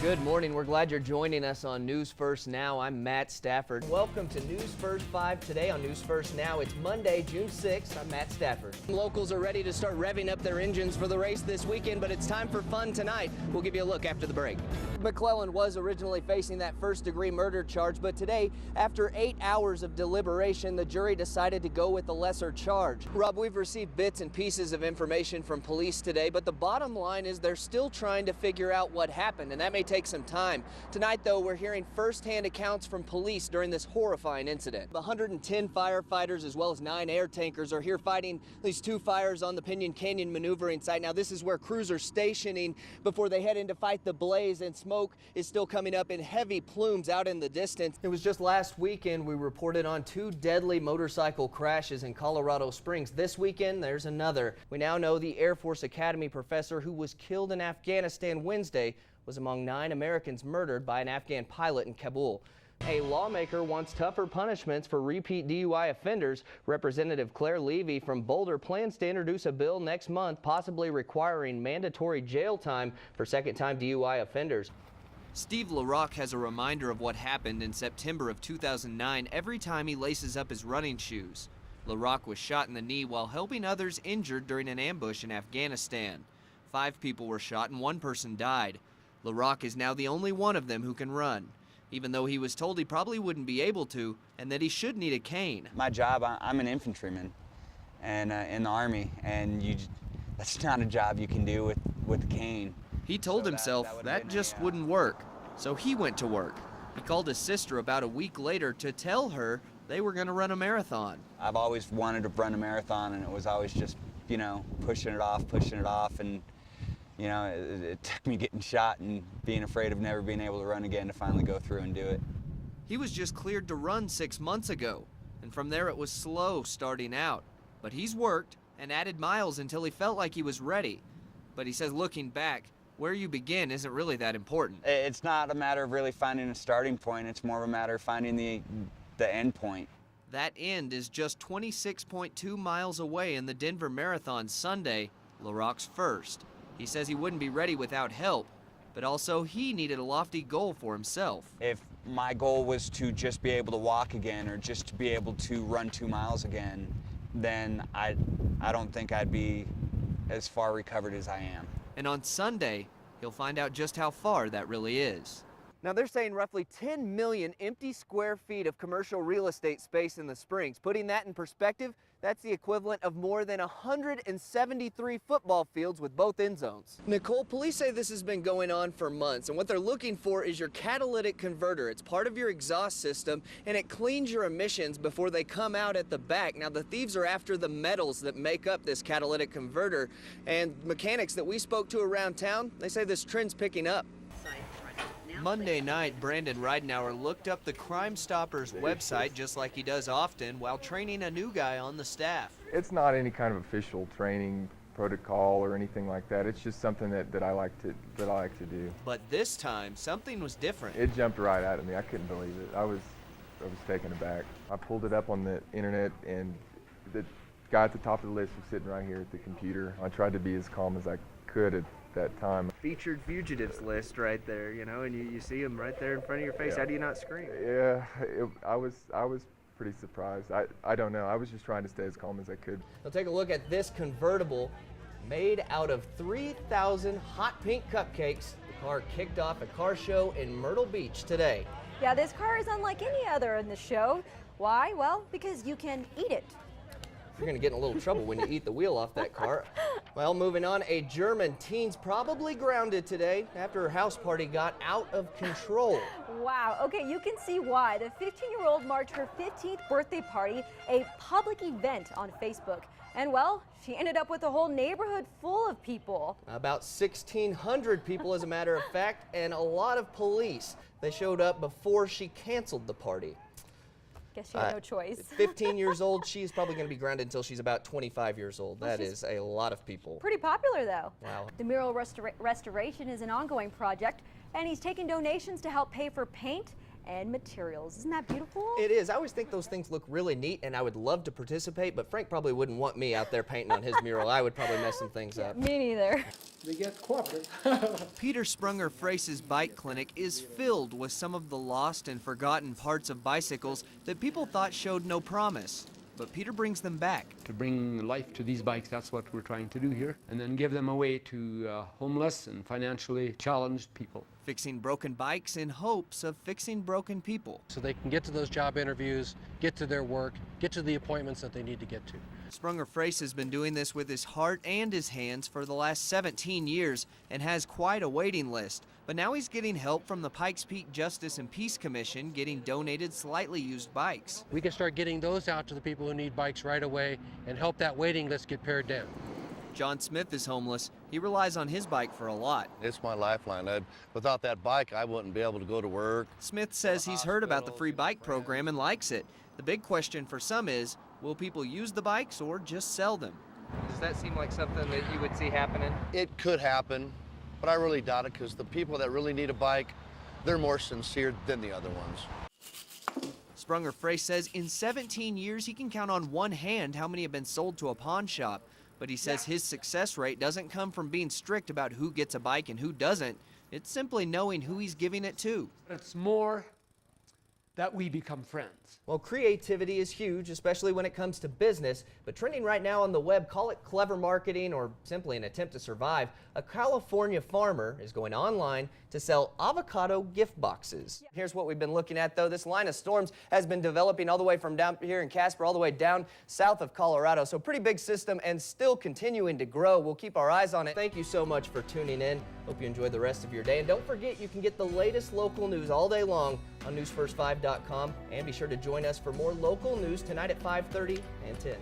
Good morning. We're glad you're joining us on News First Now. I'm Matt Stafford. Welcome to News First 5 today on News First Now. It's Monday, June 6th. I'm Matt Stafford. Locals are ready to start revving up their engines for the race this weekend, but it's time for fun tonight. We'll give you a look after the break. McClellan was originally facing that first-degree murder charge, but today, after 8 hours of deliberation, the jury decided to go with the lesser charge. Rob, we've received bits and pieces of information from police today, but the bottom line is they're still trying to figure out what happened, and that may take some time. Tonight, though, we're hearing first-hand accounts from police during this horrifying incident. 110 firefighters as well as 9 air tankers are here fighting these 2 fires on the Pinyon Canyon maneuvering site. Now, this is where crews are stationing before they head in to fight the blaze, and smoke is still coming up in heavy plumes out in the distance. It was just last weekend we reported on 2 deadly motorcycle crashes in Colorado Springs. This weekend, there's another. We now know the Air Force Academy professor who was killed in Afghanistan Wednesday was among 9 Americans murdered by an Afghan pilot in Kabul. A lawmaker wants tougher punishments for repeat DUI offenders. Representative Claire Levy from Boulder plans to introduce a bill next month, possibly requiring mandatory jail time for second-time DUI offenders. Steve LaRock has a reminder of what happened in September of 2009 every time he laces up his running shoes. LaRock was shot in the knee while helping others injured during an ambush in Afghanistan. 5 people were shot and 1 person died. LaRock is now the only one of them who can run, even though he was told he probably wouldn't be able to and that he should need a cane. My job, I'm an infantryman and in the Army, and that's not a job you can do with a cane. He told himself that just wouldn't work, so he went to work. He called his sister about a week later to tell her they were going to run a marathon. I've always wanted to run a marathon, and it was always just, pushing it off, and it took me getting shot and being afraid of never being able to run again to finally go through and do it. He was just cleared to run 6 months ago, and from there it was slow starting out. But he's worked and added miles until he felt like he was ready. But he says looking back, where you begin isn't really that important. It's not a matter of really finding a starting point, it's more of a matter of finding the end point. That end is just 26.2 miles away in the Denver Marathon Sunday, LaRock's first. He says he wouldn't be ready without help, but also he needed a lofty goal for himself. If my goal was to just be able to walk again or just to be able to run 2 miles again, then I don't think I'd be as far recovered as I am. And on Sunday, he'll find out just how far that really is. Now, they're saying roughly 10 million empty square feet of commercial real estate space in the Springs. Putting that in perspective, that's the equivalent of more than 173 football fields with both end zones. Nicole, police say this has been going on for months, and what they're looking for is your catalytic converter. It's part of your exhaust system, and it cleans your emissions before they come out at the back. Now, the thieves are after the metals that make up this catalytic converter, and mechanics that we spoke to around town, they say this trend's picking up. Monday night, Brandon Ridenauer looked up the Crime Stoppers website just like he does often while training a new guy on the staff. It's not any kind of official training protocol or anything like that. It's just something that I like to do. But this time, something was different. It jumped right out of me. I couldn't believe it. I was taken aback. I pulled it up on the internet, and the guy at the top of the list was sitting right here at the computer. I tried to be as calm as I could at that time. Featured fugitives list right there, and you see them right there in front of your face. Yeah. How do you not scream? Yeah, I was pretty surprised. I don't know. I was just trying to stay as calm as I could. Now take a look at this convertible made out of 3,000 hot pink cupcakes. The car kicked off a car show in Myrtle Beach today. Yeah, this car is unlike any other in the show. Why? Well, because you can eat it. You're going to get in a little trouble when you eat the wheel off that car. Well, moving on, a German teen's probably grounded today after her house party got out of control. Wow, okay, you can see why. The 15-year-old marked her 15th birthday party, a public event on Facebook. And well, she ended up with a whole neighborhood full of people. About 1,600 people, as a matter of fact, and a lot of police. They showed up before she canceled the party. Guess she had no choice. 15 years old, she's probably going to be grounded until she's about 25 years old. That is a lot of people. Pretty popular, though. Wow. The mural restoration is an ongoing project, and he's taking donations to help pay for paint and materials. Isn't that beautiful? It is. I always think those things look really neat, and I would love to participate, but Frank probably wouldn't want me out there painting on his mural. I would probably mess some things up. Me neither. They get cooperative. Peter Sprunger-Frase's bike clinic is filled with some of the lost and forgotten parts of bicycles that people thought showed no promise. But Peter brings them back. To bring life to these bikes, that's what we're trying to do here, and then give them away to homeless and financially challenged people. Fixing broken bikes in hopes of fixing broken people. So they can get to those job interviews, get to their work, get to the appointments that they need to get to. Sprunger-Frase has been doing this with his heart and his hands for the last 17 years and has quite a waiting list. But now he's getting help from the Pikes Peak Justice and Peace Commission, getting donated slightly used bikes. We can start getting those out to the people who need bikes right away and help that waiting list get pared down. John Smith is homeless. He relies on his bike for a lot. It's my lifeline. Without that bike, I wouldn't be able to go to work. Smith says he's heard about the free bike program and likes it. The big question for some is, will people use the bikes or just sell them? Does that seem like something that you would see happening? It could happen, but I really doubt it because the people that really need a bike, they're more sincere than the other ones. Sprunger-Frase says in 17 years he can count on one hand how many have been sold to a pawn shop. But he says his success rate doesn't come from being strict about who gets a bike and who doesn't. It's simply knowing who he's giving it to. It's more that we become friends. Well, creativity is huge, especially when it comes to business, but trending right now on the web, call it clever marketing or simply an attempt to survive, a California farmer is going online to sell avocado gift boxes. Here's what we've been looking at, though. This line of storms has been developing all the way from down here in Casper all the way down south of Colorado, so pretty big system and still continuing to grow. We'll keep our eyes on it. Thank you so much for tuning in. Hope you enjoy the rest of your day, and don't forget you can get the latest local news all day long on newsfirst5.com, and be sure to join us for more local news tonight at 5:30 and 10.